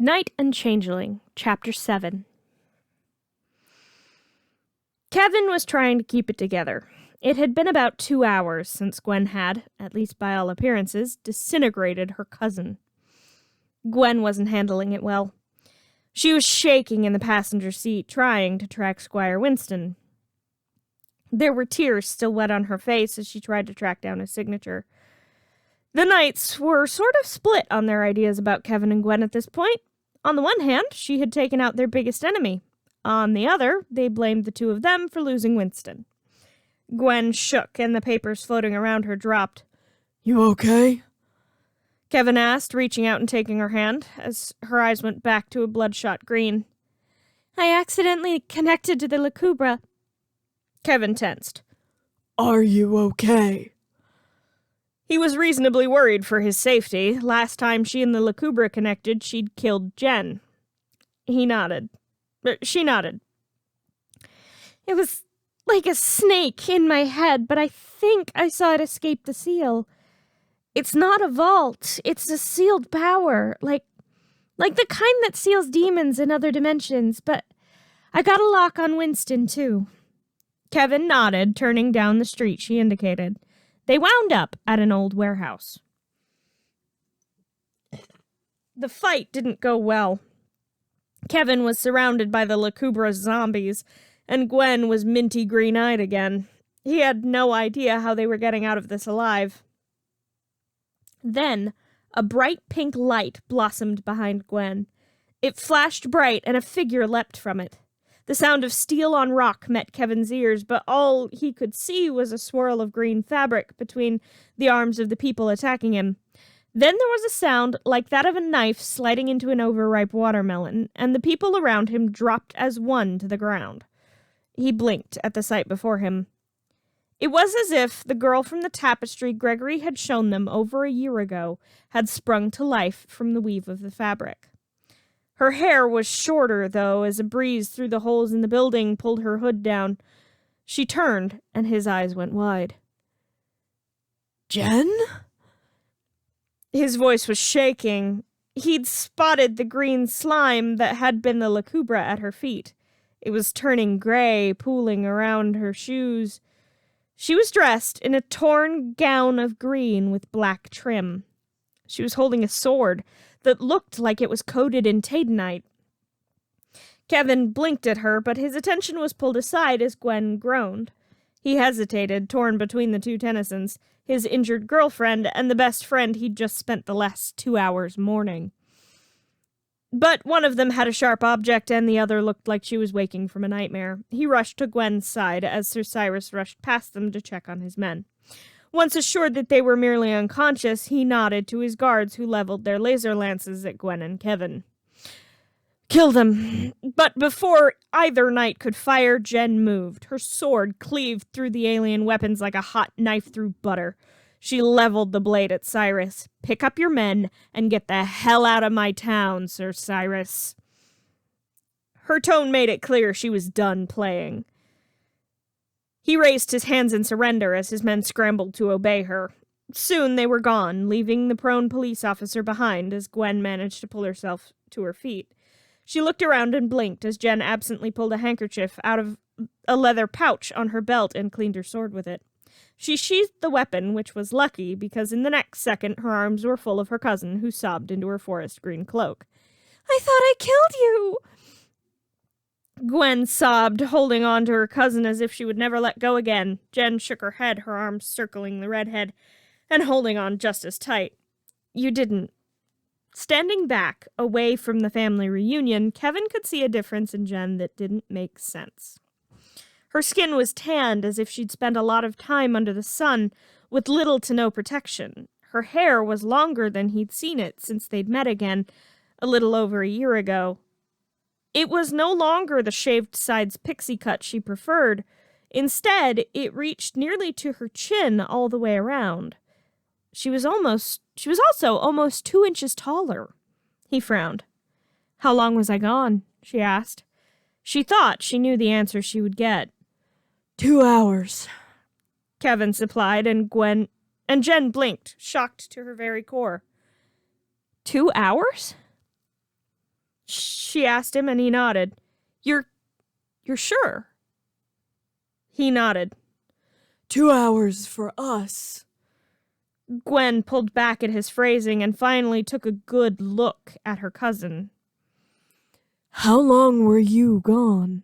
Knight and Changeling, Chapter 7. Kevin was trying to keep it together. It had been about 2 hours since Gwen had, at least by all appearances, disintegrated her cousin. Gwen wasn't handling it well. She was shaking in the passenger seat, trying to track Squire Winston. There were tears still wet on her face as she tried to track down his signature. The Knights were sort of split on their ideas about Kevin and Gwen at this point. On the one hand, she had taken out their biggest enemy. On the other, they blamed the two of them for losing Winston. Gwen shook, and the papers floating around her dropped. "You okay?" Kevin asked, reaching out and taking her hand, as her eyes went back to a bloodshot green. I accidentally connected to the Lacubra. Kevin tensed. "Are you okay?" He was reasonably worried for his safety. Last time she and the Lacubra connected, she'd killed Jen. He nodded. She nodded. It was like a snake in my head, but I think I saw it escape the seal. It's not a vault. It's a sealed power, like the kind that seals demons in other dimensions, but I got a lock on Winston, too. Kevin nodded, turning down the street she indicated. They wound up at an old warehouse. The fight didn't go well. Kevin was surrounded by the Lacubra zombies, and Gwen was minty green-eyed again. He had no idea how they were getting out of this alive. Then, a bright pink light blossomed behind Gwen. It flashed bright, and a figure leapt from it. The sound of steel on rock met Kevin's ears, but all he could see was a swirl of green fabric between the arms of the people attacking him. Then there was a sound like that of a knife sliding into an overripe watermelon, and the people around him dropped as one to the ground. He blinked at the sight before him. It was as if the girl from the tapestry Gregory had shown them over a year ago had sprung to life from the weave of the fabric. Her hair was shorter, though, as a breeze through the holes in the building pulled her hood down. She turned, and his eyes went wide. "Jen?" His voice was shaking. He'd spotted the green slime that had been the Lacubra at her feet. It was turning gray, pooling around her shoes. She was dressed in a torn gown of green with black trim. She was holding a sword that looked like it was coated in tadenite. Kevin blinked at her, but his attention was pulled aside as Gwen groaned. He hesitated, torn between the two Tennysons, his injured girlfriend and the best friend he'd just spent the last 2 hours mourning. But one of them had a sharp object, and the other looked like she was waking from a nightmare. He rushed to Gwen's side as Sir Cyrus rushed past them to check on his men. Once assured that they were merely unconscious, he nodded to his guards who leveled their laser lances at Gwen and Kevin. Kill them! But before either knight could fire, Jen moved. Her sword cleaved through the alien weapons like a hot knife through butter. She leveled the blade at Cyrus. Pick up your men and get the hell out of my town, Sir Cyrus. Her tone made it clear she was done playing. He raised his hands in surrender as his men scrambled to obey her. Soon they were gone, leaving the prone police officer behind as Gwen managed to pull herself to her feet. She looked around and blinked as Jen absently pulled a handkerchief out of a leather pouch on her belt and cleaned her sword with it. She sheathed the weapon, which was lucky because in the next second her arms were full of her cousin, who sobbed into her forest green cloak. I thought I killed you! Gwen sobbed, holding on to her cousin as if she would never let go again. Jen shook her head, her arms circling the redhead, and holding on just as tight. You didn't. Standing back, away from the family reunion, Kevin could see a difference in Jen that didn't make sense. Her skin was tanned as if she'd spent a lot of time under the sun, with little to no protection. Her hair was longer than he'd seen it since they'd met again, a little over a year ago. It was no longer the shaved sides pixie cut she preferred. Instead, it reached nearly to her chin all the way around. She was also almost 2 inches taller. He frowned. How long was I gone? She asked. She thought she knew the answer she would get. 2 hours. Kevin supplied, and Jen blinked, shocked to her very core. 2 hours? She asked him, and he nodded. You're sure? He nodded. 2 hours for us. Gwen pulled back at his phrasing and finally took a good look at her cousin. How long were you gone?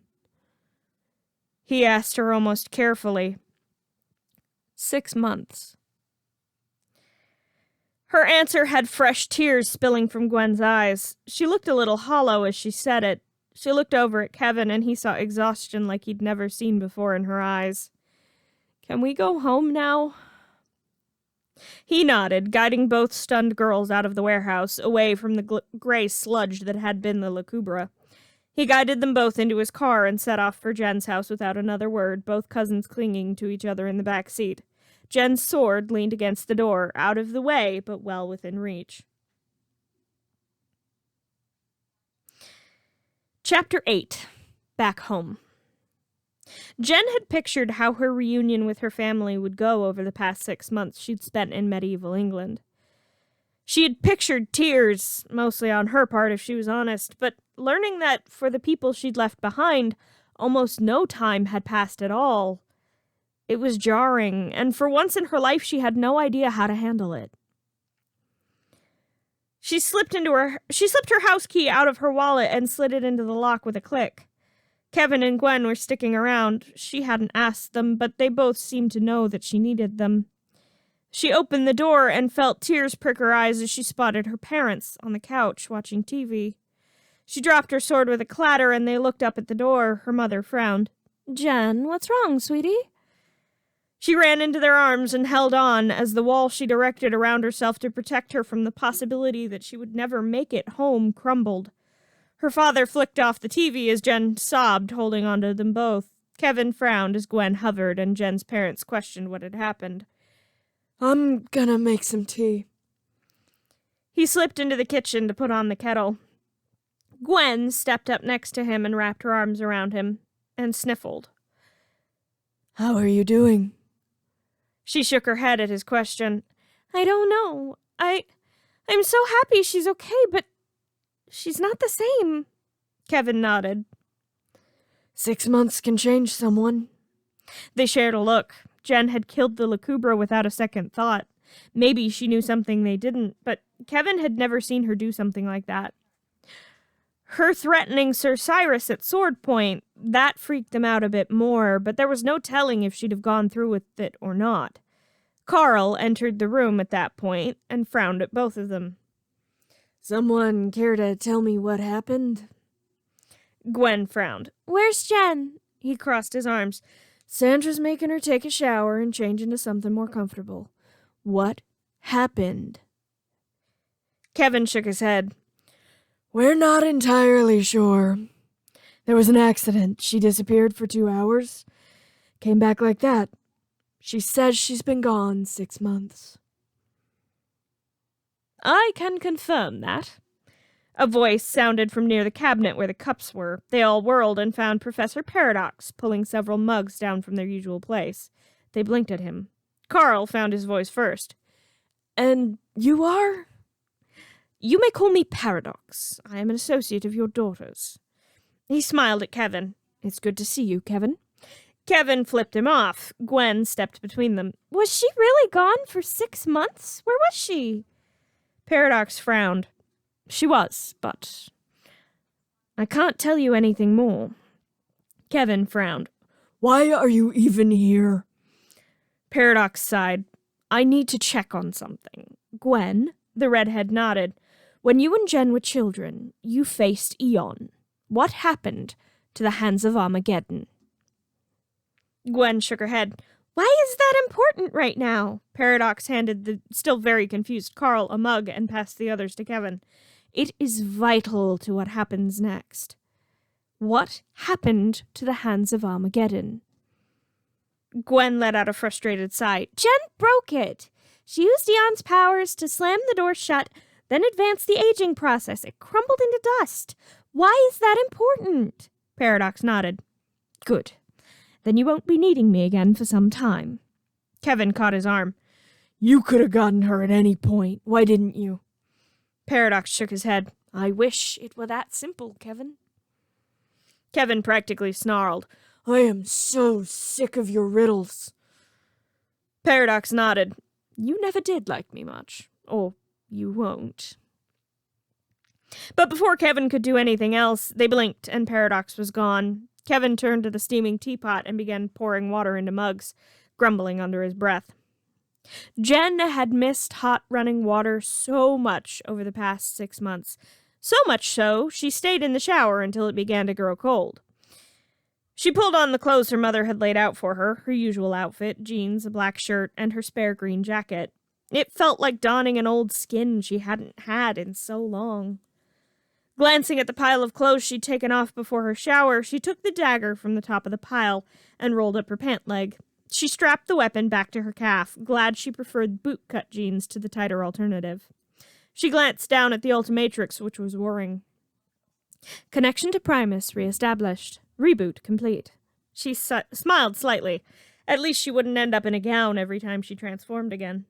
He asked her almost carefully. 6 months. Her answer had fresh tears spilling from Gwen's eyes. She looked a little hollow as she said it. She looked over at Kevin, and he saw exhaustion like he'd never seen before in her eyes. Can we go home now? He nodded, guiding both stunned girls out of the warehouse, away from the gray sludge that had been the Lacubra. He guided them both into his car and set off for Jen's house without another word, both cousins clinging to each other in the back seat. Jen's sword leaned against the door, out of the way, but well within reach. Chapter 8. Back Home. Jen had pictured how her reunion with her family would go over the past 6 months she'd spent in medieval England. She had pictured tears, mostly on her part if she was honest, but learning that for the people she'd left behind, almost no time had passed at all. It was jarring, and for once in her life she had no idea how to handle it. She slipped her house key out of her wallet and slid it into the lock with a click. Kevin and Gwen were sticking around. She hadn't asked them, but they both seemed to know that she needed them. She opened the door and felt tears prick her eyes as she spotted her parents on the couch watching TV. She dropped her sword with a clatter, and they looked up at the door. Her mother frowned. "Jen, what's wrong, sweetie?" She ran into their arms and held on as the wall she'd erected around herself to protect her from the possibility that she would never make it home crumbled. Her father flicked off the TV as Jen sobbed, holding onto them both. Kevin frowned as Gwen hovered, and Jen's parents questioned what had happened. I'm gonna make some tea. He slipped into the kitchen to put on the kettle. Gwen stepped up next to him and wrapped her arms around him, and sniffled. How are you doing? She shook her head at his question. I don't know. I'm so happy she's okay, but she's not the same. Kevin nodded. 6 months can change someone. They shared a look. Jen had killed the Lacubra without a second thought. Maybe she knew something they didn't, but Kevin had never seen her do something like that. Her threatening Sir Cyrus at sword point, that freaked them out a bit more, but there was no telling if she'd have gone through with it or not. Carl entered the room at that point and frowned at both of them. Someone care to tell me what happened? Gwen frowned. Where's Jen? He crossed his arms. Sandra's making her take a shower and change into something more comfortable. What happened? Kevin shook his head. We're not entirely sure. There was an accident. She disappeared for 2 hours. Came back like that. She says she's been gone 6 months. I can confirm that. A voice sounded from near the cabinet where the cups were. They all whirled and found Professor Paradox pulling several mugs down from their usual place. They blinked at him. Carl found his voice first. And you are? You may call me Paradox. I am an associate of your daughter's. He smiled at Kevin. It's good to see you, Kevin. Kevin flipped him off. Gwen stepped between them. Was she really gone for 6 months? Where was she? Paradox frowned. She was, but I can't tell you anything more. Kevin frowned. Why are you even here? Paradox sighed. I need to check on something. Gwen, the redhead nodded. When you and Jen were children, you faced Eon. What happened to the Hands of Armageddon? Gwen shook her head. Why is that important right now? Paradox handed the still very confused Carl a mug and passed the others to Kevin. It is vital to what happens next. What happened to the Hands of Armageddon? Gwen let out a frustrated sigh. Jen broke it. She used Eon's powers to slam the door shut, then advance the aging process. It crumbled into dust. Why is that important? Paradox nodded. Good. Then you won't be needing me again for some time. Kevin caught his arm. You could have gotten her at any point. Why didn't you? Paradox shook his head. I wish it were that simple, Kevin. Kevin practically snarled. I am so sick of your riddles. Paradox nodded. You never did like me much. Or you won't. But before Kevin could do anything else, they blinked and Paradox was gone. Kevin turned to the steaming teapot and began pouring water into mugs, grumbling under his breath. Jen had missed hot running water so much over the past 6 months. So much so, she stayed in the shower until it began to grow cold. She pulled on the clothes her mother had laid out for her usual outfit, jeans, a black shirt, and her spare green jacket. It felt like donning an old skin she hadn't had in so long. Glancing at the pile of clothes she'd taken off before her shower, she took the dagger from the top of the pile and rolled up her pant leg. She strapped the weapon back to her calf, glad she preferred boot-cut jeans to the tighter alternative. She glanced down at the Ultimatrix, which was whirring. Connection to Primus reestablished. Reboot complete. She smiled slightly. At least she wouldn't end up in a gown every time she transformed again.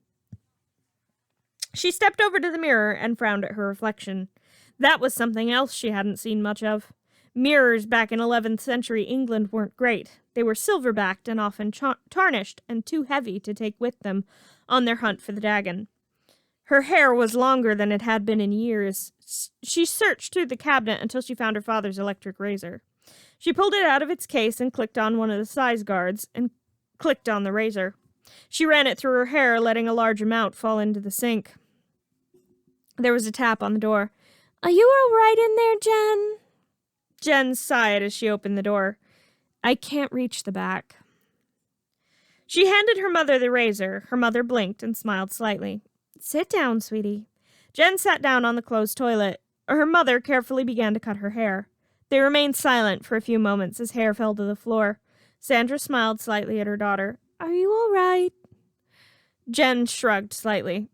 She stepped over to the mirror and frowned at her reflection. That was something else she hadn't seen much of. Mirrors back in 11th century England weren't great. They were silver-backed and often tarnished and too heavy to take with them on their hunt for the dragon. Her hair was longer than it had been in years. She searched through the cabinet until she found her father's electric razor. She pulled it out of its case and clicked on one of the size guards and clicked on the razor. She ran it through her hair, letting a large amount fall into the sink. There was a tap on the door. Are you all right in there, Jen? Jen sighed as she opened the door. I can't reach the back. She handed her mother the razor. Her mother blinked and smiled slightly. Sit down, sweetie. Jen sat down on the closed toilet. Her mother carefully began to cut her hair. They remained silent for a few moments as hair fell to the floor. Sandra smiled slightly at her daughter. Are you all right? Jen shrugged slightly.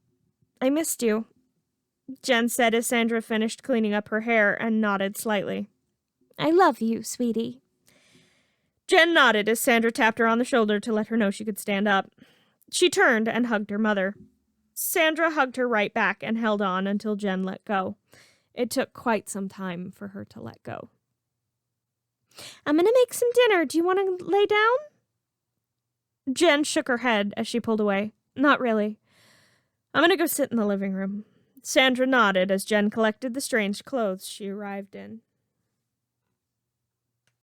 I missed you, Jen said as Sandra finished cleaning up her hair and nodded slightly. I love you, sweetie. Jen nodded as Sandra tapped her on the shoulder to let her know she could stand up. She turned and hugged her mother. Sandra hugged her right back and held on until Jen let go. It took quite some time for her to let go. I'm going to make some dinner. Do you want to lay down? Jen shook her head as she pulled away. Not really. I'm going to go sit in the living room. Sandra nodded as Jen collected the strange clothes she arrived in.